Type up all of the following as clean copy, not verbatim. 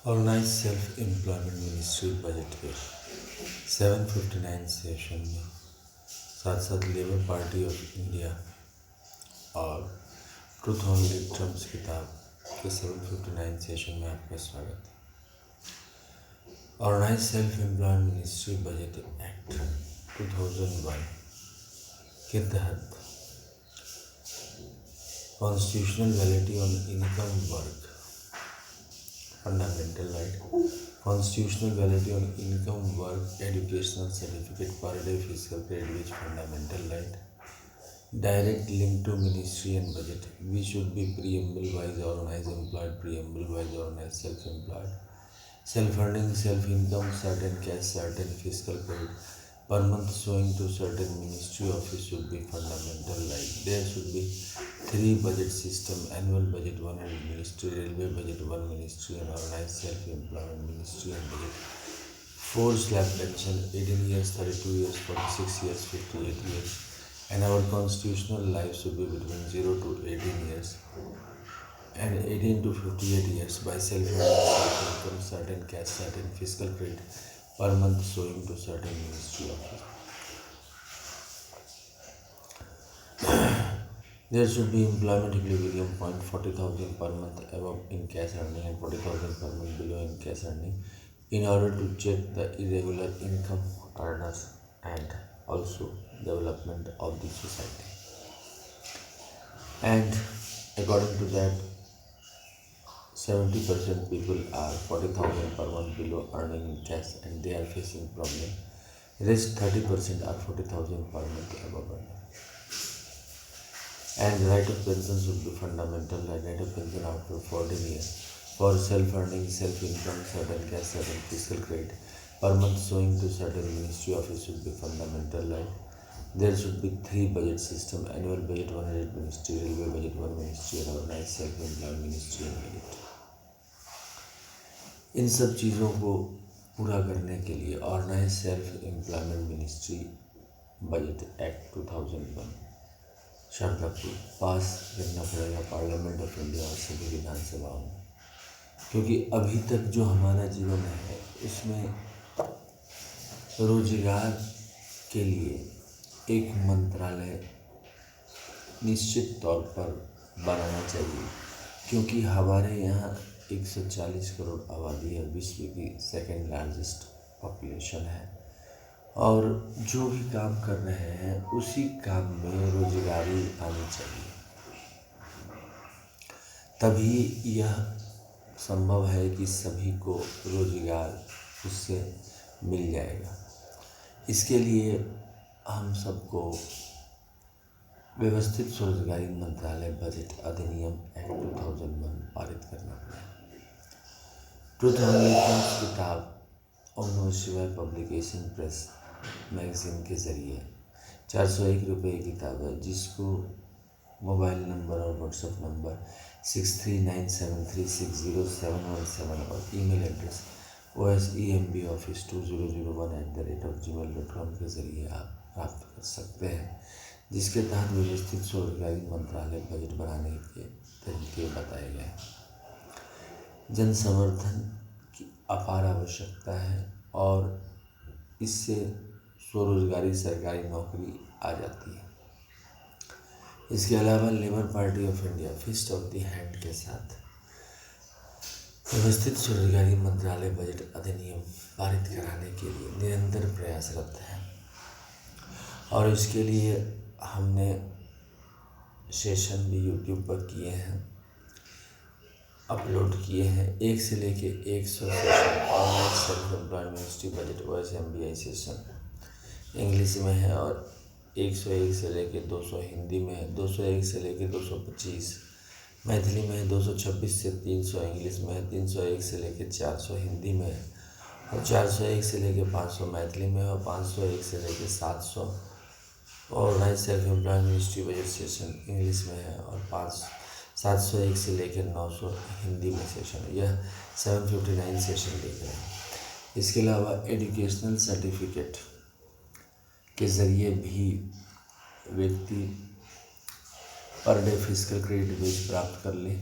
Organise self employment ministry budget के 759 session में साथ साथ लेबर पार्टी ऑफ इंडिया और ट्रूथ ओनली ट्रम्प्स किताब के 759 सेशन में आपका स्वागत है। Organise self employment ministry budget act 2001 के तहत constitutional validity on income work fundamental right, constitutional validity on income, work, educational certificate, per day fiscal credit, which fundamental right, direct link to ministry and budget. We should be preamble wise organized employed, preamble wise organized self-employed, self-earning, self-income, certain cash, certain fiscal credit, per month showing to certain ministry office should be fundamental right. There should be 3 budget system, annual budget 1 ministry, railway budget 1 ministry, and organized self-employment ministry and budget. 4 slab pension 18 years, 32 years, 46 years, 58 years, and our constitutional life should be between 0 to 18 years and 18 to 58 years by self-employed, self-income, certain cash, certain fiscal credit, per month showing to certain ministry office. There should be employment equilibrium point 40,000 per month above in cash earning and 40,000 per month below in cash earning in order to check the irregular income earners and also development of the society. And according to that, 70% people are 40,000 per month below earning in cash and they are facing problem. Rest 30% are 40,000 per month above earning. And right of pension should be fundamental. Right of pension after 14 years for self-earning, self-income, certain cash, certain fiscal credit, per month showing to certain ministry office should be fundamental. Right. There should be 3 budget system, annual budget 100 ministry, railway budget 1 ministry, and organized self-employed ministry and budget. इन सब चीज़ों को पूरा करने के लिए organise self employment ministry budget act 2001 Sharadapur पास करना पड़ेगा पार्लियामेंट ऑफ इंडिया और सभी विधानसभाओं में, क्योंकि अभी तक जो हमारा जीवन है उसमें रोजगार के लिए एक मंत्रालय निश्चित तौर पर बनाना चाहिए, क्योंकि हमारे यहाँ 140 करोड़ आबादी है, विश्व की सेकेंड लार्जेस्ट पॉपुलेशन है, और जो भी काम कर रहे हैं उसी काम में रोजगारी आनी चाहिए, तभी यह संभव है कि सभी को रोजगार उससे मिल जाएगा। इसके लिए हम सबको व्यवस्थित स्वरोजगारी मंत्रालय बजट अधिनियम एक्ट 2001 पारित करना पड़ेगा। ट्रूथ ओनली ट्रम्प्स किताब और नो शिवाय पब्लिकेशन प्रेस मैगजीन के ज़रिए 401 रुपये की किताब है, जिसको मोबाइल नंबर और व्हाट्सएप नंबर 6397360717 और ईमेल एड्रेस osemboffice2001@gmail.com के ज़रिए आप प्राप्त कर सकते हैं, जिसके तहत व्यवस्थित स्वरोजगारी मंत्रालय बजट बनाने के तरीके बताए गए हैं। जन समर्थन की अपार आवश्यकता है और इससे स्वरोजगारी सरकारी नौकरी आ जाती है। इसके अलावा Labour party of India fist of the hand के साथ व्यवस्थित स्वरोजगारी मंत्रालय बजट अधिनियम पारित कराने के लिए निरंतर प्रयासरत है, और इसके लिए हमने सेशन भी यूट्यूब पर किए हैं, अपलोड किए हैं। 1 से लेके 100 session online self employment ministry budget OSMBI session English में है, और 101 से लेके 200 हिंदी में है, 201 से लेके 225 मैथिली में है, 226 से 300 इंग्लिश में है, 301 से लेके 400 हिंदी में है, और 401 से लेके 500 मैथिली में है, और 501 से लेके 700 organise self employment ministry budget session English में है, और 701 से लेकर 900 हिंदी में सेशन। यह 759 सेशन देख रहे हैं। इसके अलावा एजुकेशनल सर्टिफिकेट के ज़रिए भी व्यक्ति पर डे फिजिकल क्रेडिट बेच प्राप्त कर ले,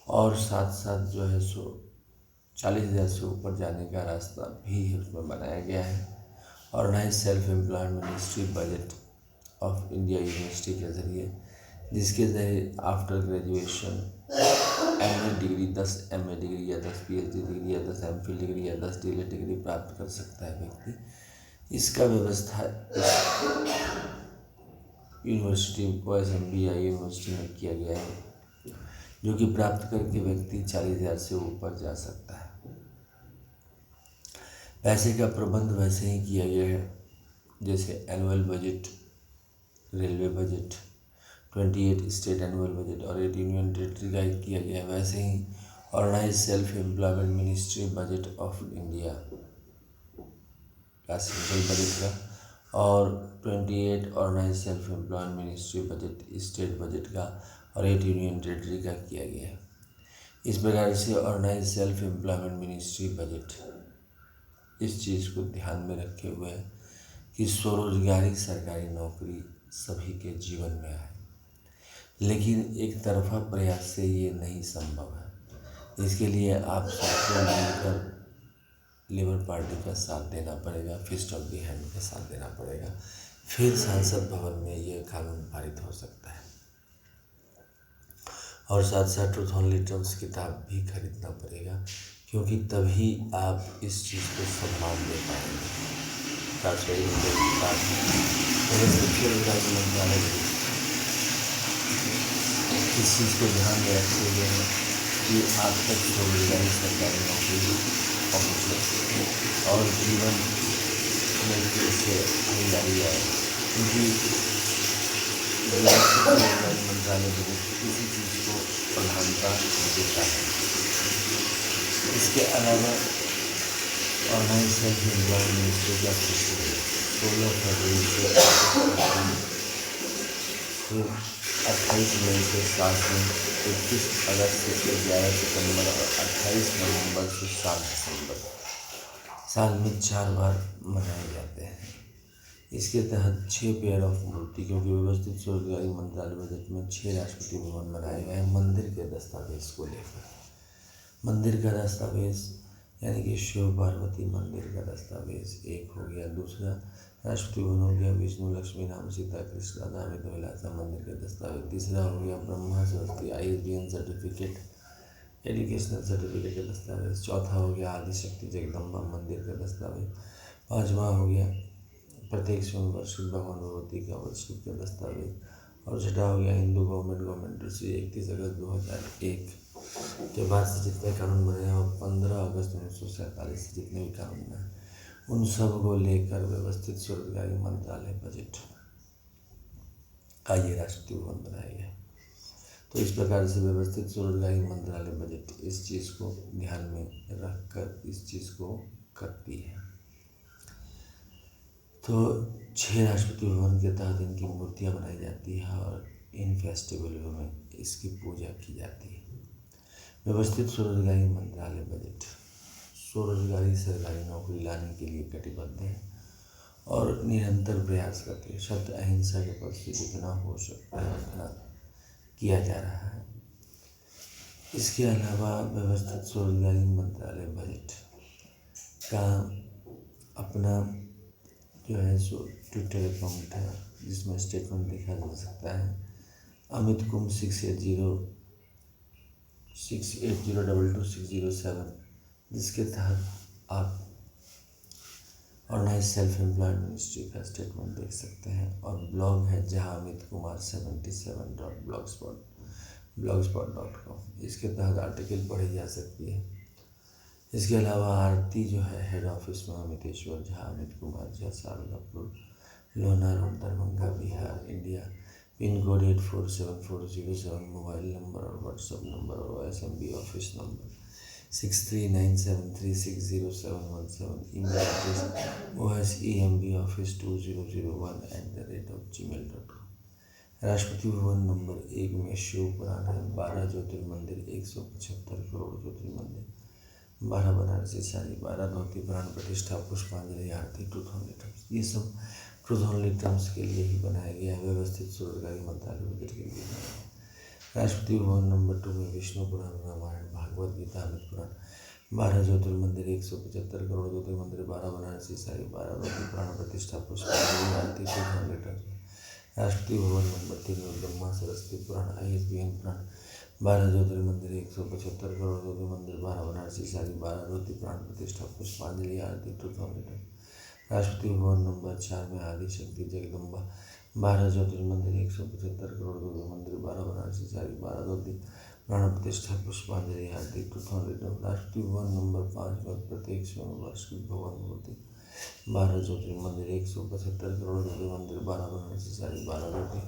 और साथ साथ जो है सो 40,000 से ऊपर जाने का रास्ता भी उसमें बनाया गया है। Organise self employment ministry budget of India university के ज़रिए, जिसके ज़रिए after graduation MA degree 10 MA degree या 10 PhD डिग्री या 10 MPhil डिग्री या 10 DLED डिग्री प्राप्त कर सकता है व्यक्ति। इसका व्यवस्था यूनिवर्सिटी OSMBI यूनिवर्सिटी में किया गया है, जो कि प्राप्त करके व्यक्ति 40,000 से ऊपर जा सकता है। पैसे का प्रबंध वैसे ही किया गया है जैसे annual budget, railway budget, 28 state annual budget और 8 यूनियन टेरिटरी का किया गया है। वैसे ही organise self employment ministry budget of India का सेंट्रल बजट का और 28 organise self employment ministry budget state budget का और 8 यूनियन टेरिटरी का किया गया है। इस प्रकार से organise self employment ministry budget इस चीज़ को ध्यान में रखे हुए है कि स्वरोजगारी सरकारी नौकरी सभी के जीवन में आए, लेकिन एक तरफा प्रयास से ये नहीं संभव है। इसके लिए आप सबको मिलकर लेबर पार्टी का साथ देना पड़ेगा, फिस्ट ऑफ द हैंड का साथ देना पड़ेगा, फिर संसद भवन में ये कानून पारित हो सकता है। और साथ साथ ट्रूथ ओनली टर्म्स किताब भी खरीदना पड़ेगा, क्योंकि तभी आप इस चीज़ को सम्मान दे पाएंगे। मंत्रालय इस चीज़ को ध्यान में रखते हुए हैं कि आप तक स्वरोजगारी सरकारी नौकरी और जीवन में कैसे हिलारी आए, क्योंकि मंत्रालय इसी चीज़ को प्रधानता देता है। इसके अलावा ऑर्गेनाइज सेल्फ एम्प्लॉयमेंट मिनिस्ट्री का 16 फरवरी से 28 मई से 7 दिन, 21 अगस्त से 11 सितंबर और 28 नवंबर से 7 दिसंबर साल में 4 बार मनाए जाते हैं। इसके तहत 6 पेयर ऑफ मूर्ति, क्योंकि व्यवस्थित स्वरोजगारी मंत्रालय बजट में 6 राष्ट्रपति भवन बनाए गए हैं मंदिर के दस्तावेज को लेकर। मंदिर का दस्तावेज यानी कि शिव पार्वती मंदिर का दस्तावेज एक हो गया, दूसरा राष्ट्रपति भवन हो गया विष्णु लक्ष्मी राम सीता कृष्ण राधा अमित विलासा मंदिर का दस्तावेज, तीसरा हो गया Brahma Saraswati ISBN certificate educational certificate का दस्तावेज, चौथा हो गया आदिशक्ति जगदम्बा मंदिर का दस्तावेज, पाँचवा हो गया प्रत्येक स्वयंवर्षित भगवान भगवती का वर्षित का दस्तावेज, और छठा हो गया हिंदू गवर्नमेंट रजिस्ट्री 31 अगस्त 2001 के बाद से जितने कानून बने हैं और 15 अगस्त 1947 से जितने भी कानून बने उन सब को लेकर व्यवस्थित स्वरोजगारी मंत्रालय बजट का ये राष्ट्रपति भवन बनाया गया। तो इस प्रकार से व्यवस्थित स्वरोजगारी मंत्रालय बजट इस चीज़ को ध्यान में रखकर इस चीज़ को करती है। तो 6 राष्ट्रपति भवन के तहत इनकी मूर्तियाँ बनाई जाती है और इन फेस्टिवलों में इसकी पूजा की जाती है। व्यवस्थित स्वरोजगारी मंत्रालय बजट स्वरोजगारी सरकारी नौकरी लाने के लिए कटिबद्ध है और निरंतर प्रयास करते हैं। सत्य अहिंसा के पद से जितना हो सकता है उतना किया जा रहा है। इसके अलावा व्यवस्थित स्वरोजगारी मंत्रालय बजट का अपना जो है सो ट्विटर अकाउंट है, जिसमें स्टेटमेंट देखा जा सकता है। अमित कुम 68022607, जिसके तहत आप ऑर्गेनाइज सेल्फ एम्प्लॉयमेंट मिनिस्ट्री का स्टेटमेंट देख सकते हैं। और ब्लॉग है जहां अमित कुमार 77.blogspot.com, इसके तहत आर्टिकल पढ़ी जा सकती है। इसके अलावा आरती जो है हेड ऑफिस में Amiteshwar Jha, Amit Kumar Jha, Shardapur, Lohna road, Darbhanga, Bihar, India, pin code 847407, mobile number और व्हाट्सएप नंबर और OSMB office number 6397360717, email address osemboffice2001@gmail.com। Rashtrapati भवन नंबर 1 में शिव पुराण है, 12 ज्योतिर्मंदिर, 175 करोड़ ज्योतिर्मंदिर, 12 बनारसी साड़ी, 12 धोती प्राण प्रतिष्ठा, पुष्पांजलि आरती, ट्रूथ ओनली टर्म्स, ये सब ट्रूथ ओनली टर्म्स के लिए ही बनाया गया है। व्यवस्थित स्वरोजगारी मंत्रालय बजट के लिए राष्ट्रपति भवन नंबर 2 में विष्णु पुराण, रामायण, भागवत गीता, अमित पुराण, 12 ज्योतिर्मंदिर 175 करोड़ ज्योतिर्मंदिर 12 वाराणसी सारी 12 रोटी प्राण प्रतिष्ठा पुष्पांजलि आरती 200 लीटर राष्ट्रीय भवन नंबर 3 में ब्रह्मा सरस्वती पुराण ISBN पुराण 12 ज्योतिर्मंदिर 175 करोड़ ज्योतिर्मंदिर 12 वाराणसी सारी 12 रोटी प्राण प्रतिष्ठा पुष्पांजलि आरती 200 लीटर राष्ट्रीय भवन नंबर 4 में आदि शक्ति जगदम्बा 12 ज्योतिर्मंदिर 175 करोड़ ज्योतिर्मंदिर 12 वाराणसी सारी 12 रोटी प्राण प्रतिष्ठा पुष्पांजलि आरती 200 लीटर राष्ट्रीय भवन नंबर 5 में प्रत्येक स्वयं वार्षिक भवन मूर्ति 12 ज्योतिर्मंदिर 175 करोड़ ज्योतिर्मंदिर 12 वाराणसी सारी 12 रोटी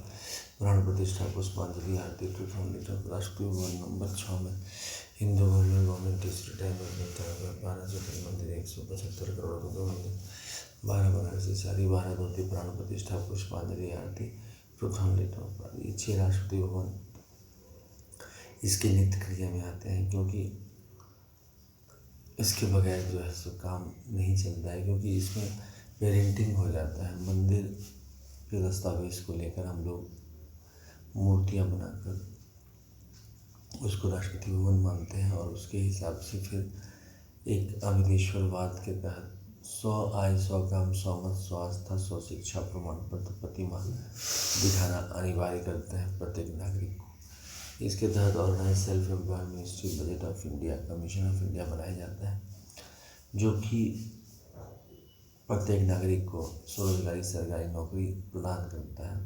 प्राण प्रतिष्ठा पुष्पांजलि आरती 200 लीटर राष्ट्रीय भवन नंबर 6 में हिंदू गवर्नमेंट रिटायरमेंट 12 ज्योतिर्मंदिर 175 करोड़ ज्योतिर्मंदिर 12 वाराणसी सारी 12 रोटी प्राण प्रतिष्ठा पुष्पांजलि आरती 200 लीटर। ये 6 राष्ट्रपति भवन इसके नित्य क्रिया में आते हैं, क्योंकि इसके बगैर जो है सो काम नहीं चलता है, क्योंकि इसमें पेरेंटिंग हो जाता है। मंदिर के दस्तावेज को लेकर हम लोग मूर्तियाँ बनाकर उसको राष्ट्रपति भवन मानते हैं और उसके हिसाब से फिर एक अमितेश्वरवाद के तहत 100 आय 100 काम 100 मत 100 आस्था 100 शिक्षा प्रमाण पत्र प्रतिमा दिखाना अनिवार्य करते हैं प्रत्येक नागरिक को। इसके तहत organise self employ ministry budget of India commission of India बनाया जाता है, जो कि प्रत्येक नागरिक को स्वरोजगारी सरकारी नौकरी प्रदान करता है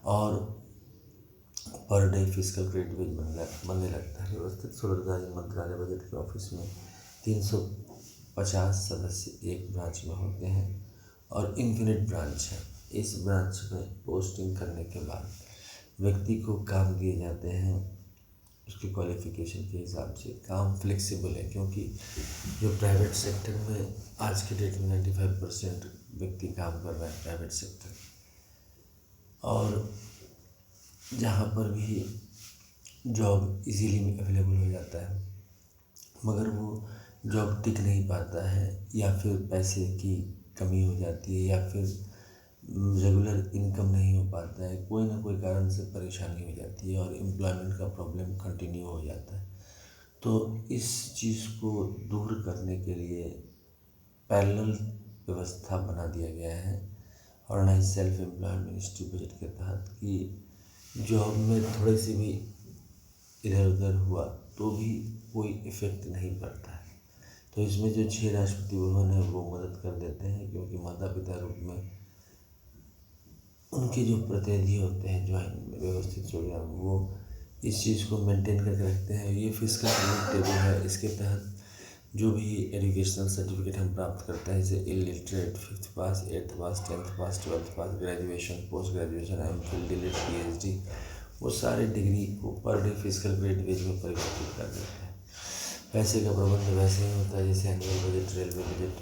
और पर डे फिजिकल क्रेडिट बनने लगता है। व्यवस्थित स्वरोजगारी मंत्रालय बजट के ऑफिस में 350 सदस्य एक ब्रांच में होते हैं और इन्फिनिट ब्रांच है। इस ब्रांच में पोस्टिंग करने के बाद व्यक्ति को काम दिए जाते हैं उसकी क्वालिफिकेशन के हिसाब से। काम फ्लेक्सिबल है, क्योंकि जो प्राइवेट सेक्टर में आज के डेट में 95% व्यक्ति काम कर रहे हैं प्राइवेट सेक्टर, और जहाँ पर भी जॉब इजीली अवेलेबल हो जाता है, मगर वो जॉब टिक नहीं पाता है, या फिर पैसे की कमी हो जाती है, या फिर रेगुलर इनकम नहीं हो पाता है, कोई ना कोई कारण से परेशानी हो जाती है और एम्प्लॉयमेंट का प्रॉब्लम कंटिन्यू हो जाता है। तो इस चीज़ को दूर करने के लिए पैरेलल व्यवस्था बना दिया गया है organise self employ ministry budget के तहत, कि जॉब में थोड़ी सी भी इधर उधर हुआ तो भी कोई इफ़ेक्ट नहीं पड़ता है। तो इसमें जो 6 राष्ट्रपति भवन है वो मदद कर देते हैं, क्योंकि माता पिता रूप में उनके जो प्रतिनिधि होते हैं ज्वाइन व्यवस्थित प्रोग्राम, वो इस चीज़ को मेंटेन करके रखते हैं। ये फिजिकल क्रेडिट टेबल है, इसके तहत जो भी एजुकेशनल सर्टिफिकेट हम प्राप्त करते हैं, जैसे illiterate 5th pass 8th pass 10th pass 12th pass graduation post graduation MPhil DLED PhD, वो सारे डिग्री को per day physical credit veg में परिवर्तित कर देते हैं। पैसे का प्रबंध वैसे ही होता है जैसे एनुअल बजट रेलवे बजट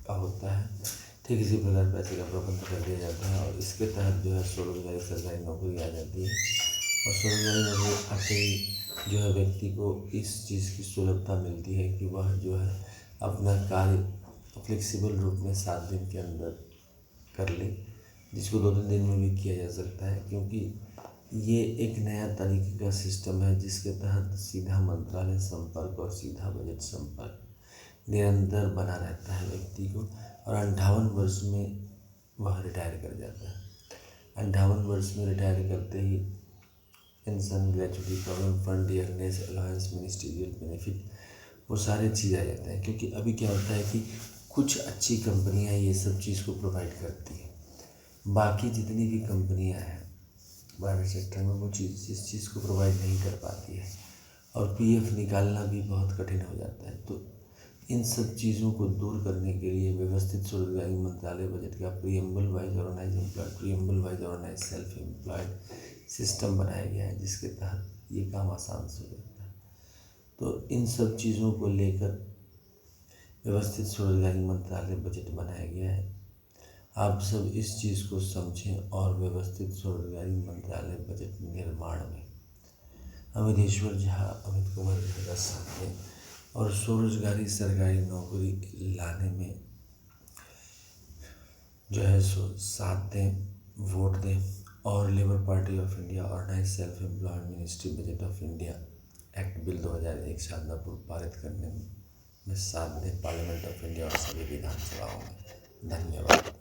का होता है, ठीक इसी प्रकार पैसे का प्रबंध कर दिया जाता है। और इसके तहत जो है स्वरोजगारी सरकारी नौकरी आ जाती है, और स्वरोजगारी नौकरी आते ही जो है व्यक्ति को इस चीज़ की सुलभता मिलती है कि वह जो है अपना कार्य फ्लेक्सिबल रूप में 7 दिन के अंदर कर ले, जिसको 2-3 दिन में भी किया जा सकता है, क्योंकि ये एक नया तरीके का सिस्टम है जिसके तहत सीधा मंत्रालय संपर्क और सीधा बजट संपर्क निरंतर बना रहता है व्यक्ति को, और 58 वर्ष में वह रिटायर कर जाता है। 58 वर्ष में रिटायर करते ही pension, gratuity, provident fund, dearness allowance, ministerial benefit, वो सारे चीज़ आ जाते हैं। क्योंकि अभी क्या होता है कि कुछ अच्छी कंपनियां ये सब चीज़ को प्रोवाइड करती हैं, बाकी जितनी भी कंपनियां हैं प्राइवेट सेक्टर में वो चीज़ इस चीज़ को प्रोवाइड नहीं कर पाती है, और PF निकालना भी बहुत कठिन हो जाता है। तो इन सब चीज़ों को दूर करने के लिए व्यवस्थित स्वरोजगारी मंत्रालय बजट का preamble wise organise employed preamble wise organise self employed system बनाया गया है, जिसके तहत ये काम आसान से हो जाता है। तो इन सब चीज़ों को लेकर व्यवस्थित स्वरोजगारी मंत्रालय बजट बनाया गया है। आप सब इस चीज़ को समझें और व्यवस्थित स्वरोजगारी मंत्रालय बजट निर्माण में अमितेश्वर झा, अमित कुमार झा का साथ दें और स्वरोजगारी सरकारी नौकरी लाने में जो है सो साथ दें, वोट दें, और labour party of India organise self employed ministry budget of India act bill 2001 शानदारपुर पारित करने में साथ दें पार्लियामेंट ऑफ इंडिया और सभी विधानसभाओं में। धन्यवाद।